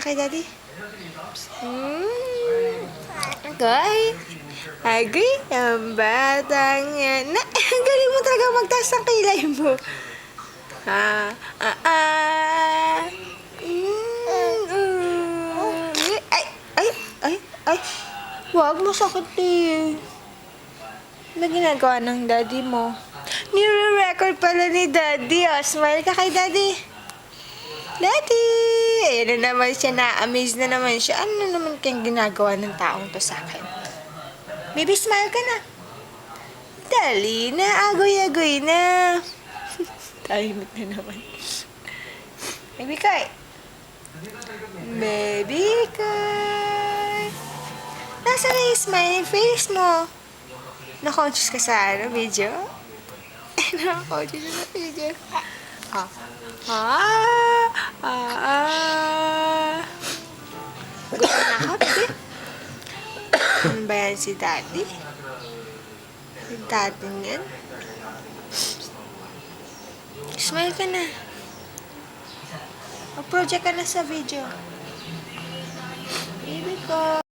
ka kay daddy. Okay. Agay, ang batang yan. Ang galing mo talaga magtaas ng kilay mo. Ay, ay, ay, ay. Wag, masakit eh. Ano ginagawa ng daddy mo? Nire-record pala ni daddy. Oh, smile ka kay daddy. Daddy! Ayan na naman siya, na-amaze na naman siya. Ano na naman kayang ginagawa ng taong to sa akin? Baby, smile ka na. Dali na, agoy-agoy na. Tahimik na naman. Baby Koy. Baby Koy. Nasaan na yung smiling face mo? Na-conscious ka sa video? Na-conscious ka sa video. Gusto na ako, baby. Ano ba yan si daddy? Si daddy yan? Smile ka na. Mag-project ka na sa video. Baby ko.